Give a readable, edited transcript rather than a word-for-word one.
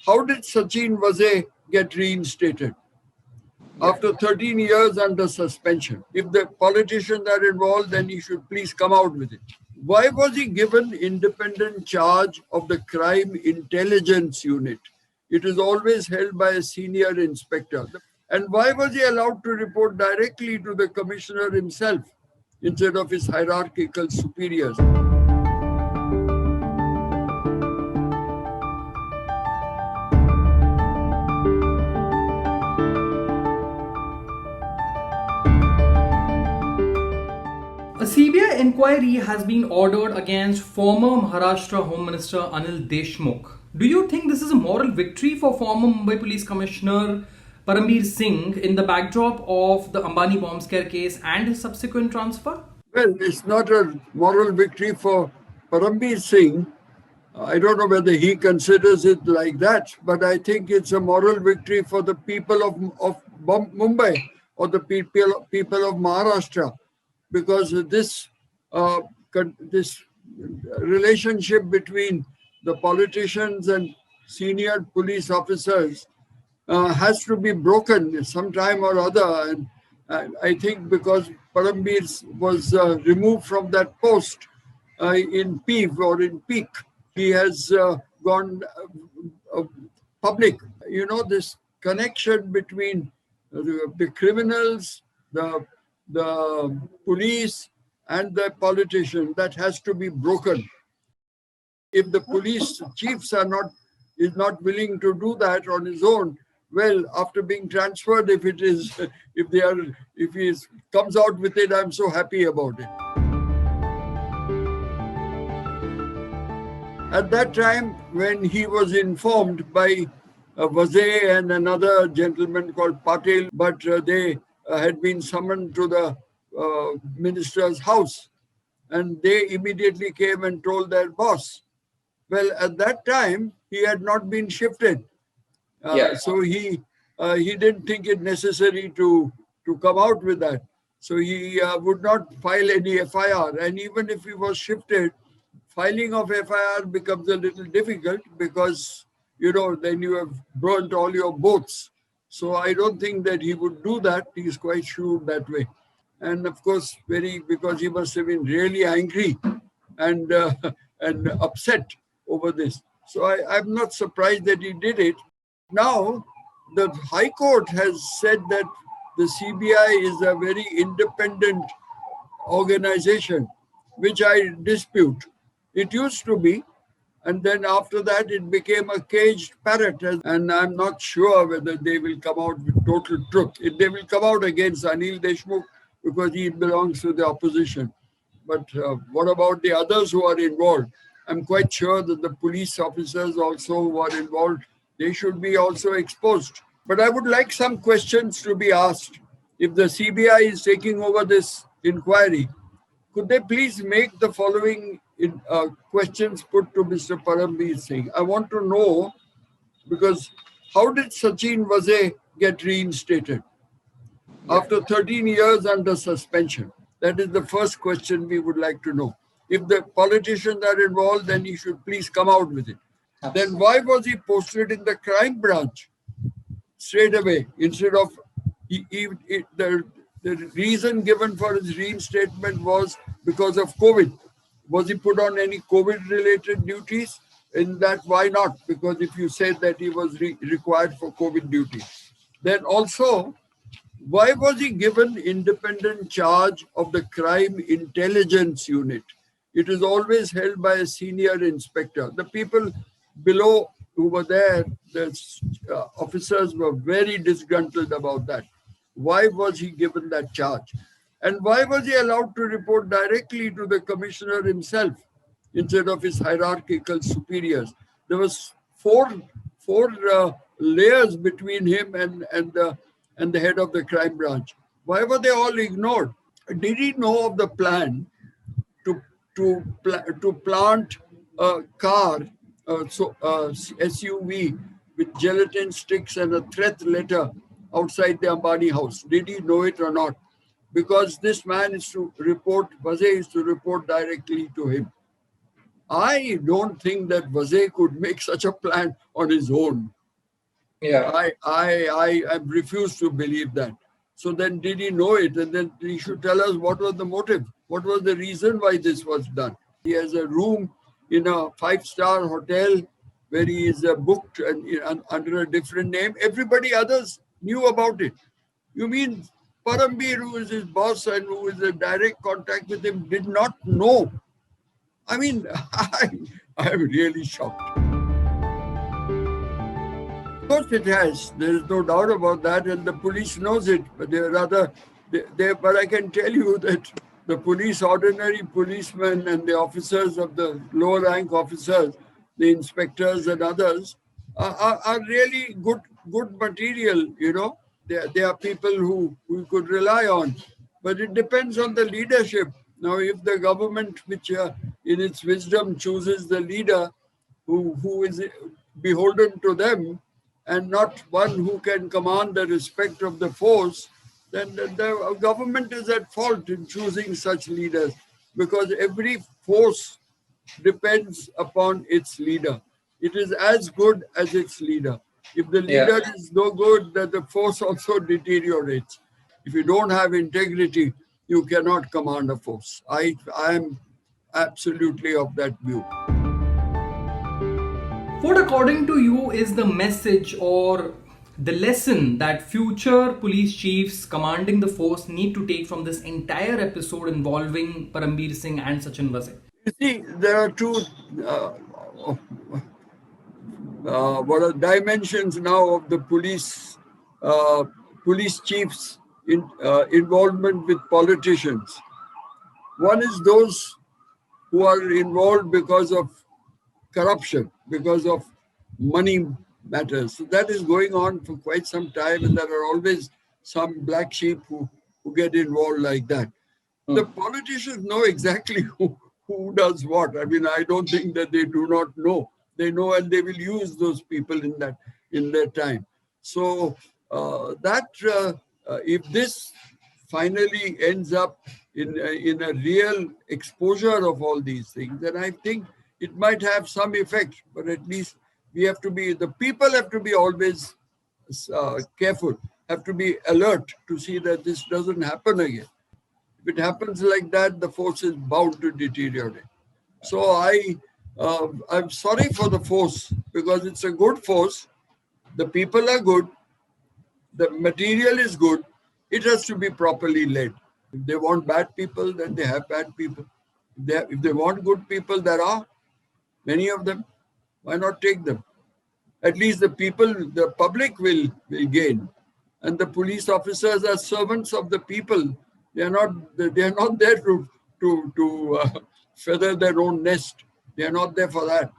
how did Sachin Vaze get reinstated after 13 years under suspension? If the politicians are involved, then he should please come out with it. Why was he given independent charge of the crime intelligence unit? It is always held by a senior inspector. And why was he allowed to report directly to the commissioner himself instead of his hierarchical superiors? A CBI inquiry has been ordered against former Maharashtra Home Minister Anil Deshmukh. Do you think this is a moral victory for former Mumbai Police Commissioner Param Bir Singh in the backdrop of the Ambani bomb scare case and his subsequent transfer? Well, it's not a moral victory for Param Bir Singh. I don't know whether he considers it like that, but I think it's a moral victory for the people of Mumbai or the people of Maharashtra, because this relationship between the politicians and senior police officers has to be broken sometime or other. And I think because Param Bir was removed from that post in peak, he has gone public. You know, this connection between the criminals, the police and the politician, that has to be broken. If the police chiefs is not willing to do that on his own, well, after being transferred, if he comes out with it, I'm so happy about it. At that time, when he was informed by Vaze and another gentleman called Patil, but they had been summoned to the minister's house, and they immediately came and told their boss. Well, at that time, he had not been shifted. So he didn't think it necessary to come out with that. So he would not file any FIR. And even if he was shifted, filing of FIR becomes a little difficult because, then you have burnt all your boats. So I don't think that he would do that. He's quite shrewd that way. And of course, because he must have been really angry and upset over this. So I'm not surprised that he did it. Now, the High Court has said that the CBI is a very independent organization, which I dispute. It used to be, and then after that it became a caged parrot, and I'm not sure whether they will come out with total truth. They will come out against Anil Deshmukh because he belongs to the opposition. But what about the others who are involved? I'm quite sure that the police officers also who are involved, they should be also exposed. But I would like some questions to be asked. If the CBI is taking over this inquiry, could they please make the following questions put to Mr. Param Bir Singh? I want to know, because how did Sachin Vaze get reinstated after 13 years under suspension? That is the first question we would like to know. If the politicians are involved, then he should please come out with it. Then why was he posted in the crime branch straight away instead of the reason given for his reinstatement was because of COVID? Was he put on any COVID-related duties? In that, why not? Because if you said that he was required for COVID duty, then also, why was he given independent charge of the crime intelligence unit? It is always held by a senior inspector. The people below who were there, the officers were very disgruntled about that. Why was he given that charge? And why was he allowed to report directly to the commissioner himself instead of his hierarchical superiors? There was four layers between him and the head of the crime branch. Why were they all ignored? Did he know of the plan to plant a car, SUV with gelatin sticks and a threat letter outside the Ambani house? Did he know it or not? Because this man is to report, Vaze is to report directly to him. I don't think that Vaze could make such a plan on his own. Yeah. I refuse to believe that. So then did he know it? And then he should tell us what was the motive? What was the reason why this was done? He has a room in a five-star hotel where he is booked and under a different name. Everybody others knew about it. You mean Param Bir, who is his boss and who is in direct contact with him, did not know? I mean, I'm really shocked. Of course it has. There is no doubt about that, and the police knows it. But but I can tell you that the police, ordinary policemen and the officers of the lower rank officers, the inspectors and others, are really good material. They are people who we could rely on. But it depends on the leadership. Now, if the government, which in its wisdom chooses the leader who is beholden to them, and not one who can command the respect of the force, then the government is at fault in choosing such leaders, because every force depends upon its leader. It is as good as its leader. If the leader is no good, then the force also deteriorates. If you don't have integrity, you cannot command a force. I am absolutely of that view. What, according to you, is the message or the lesson that future police chiefs commanding the force need to take from this entire episode involving Param Bir Singh and Sachin Vaze? You see, there are two what are dimensions now of the police chiefs' involvement with politicians. One is those who are involved because of corruption, because of money matters. So that is going on for quite some time, and there are always some black sheep who get involved like that. The politicians know exactly who does what. I mean, I don't think that they do not know. They know, and they will use those people in their time. So if this finally ends up in a real exposure of all these things, then I think it might have some effect. But at least the people have to be always careful, have to be alert to see that this doesn't happen again. If it happens like that, the force is bound to deteriorate. So I'm sorry for the force, because it's a good force. The people are good. The material is good. It has to be properly led. If they want bad people, then they have bad people. If they want good people, there are many of them. Why not take them? At least the public will gain. And the police officers are servants of the people. They are not there to feather their own nest. They are not there for that.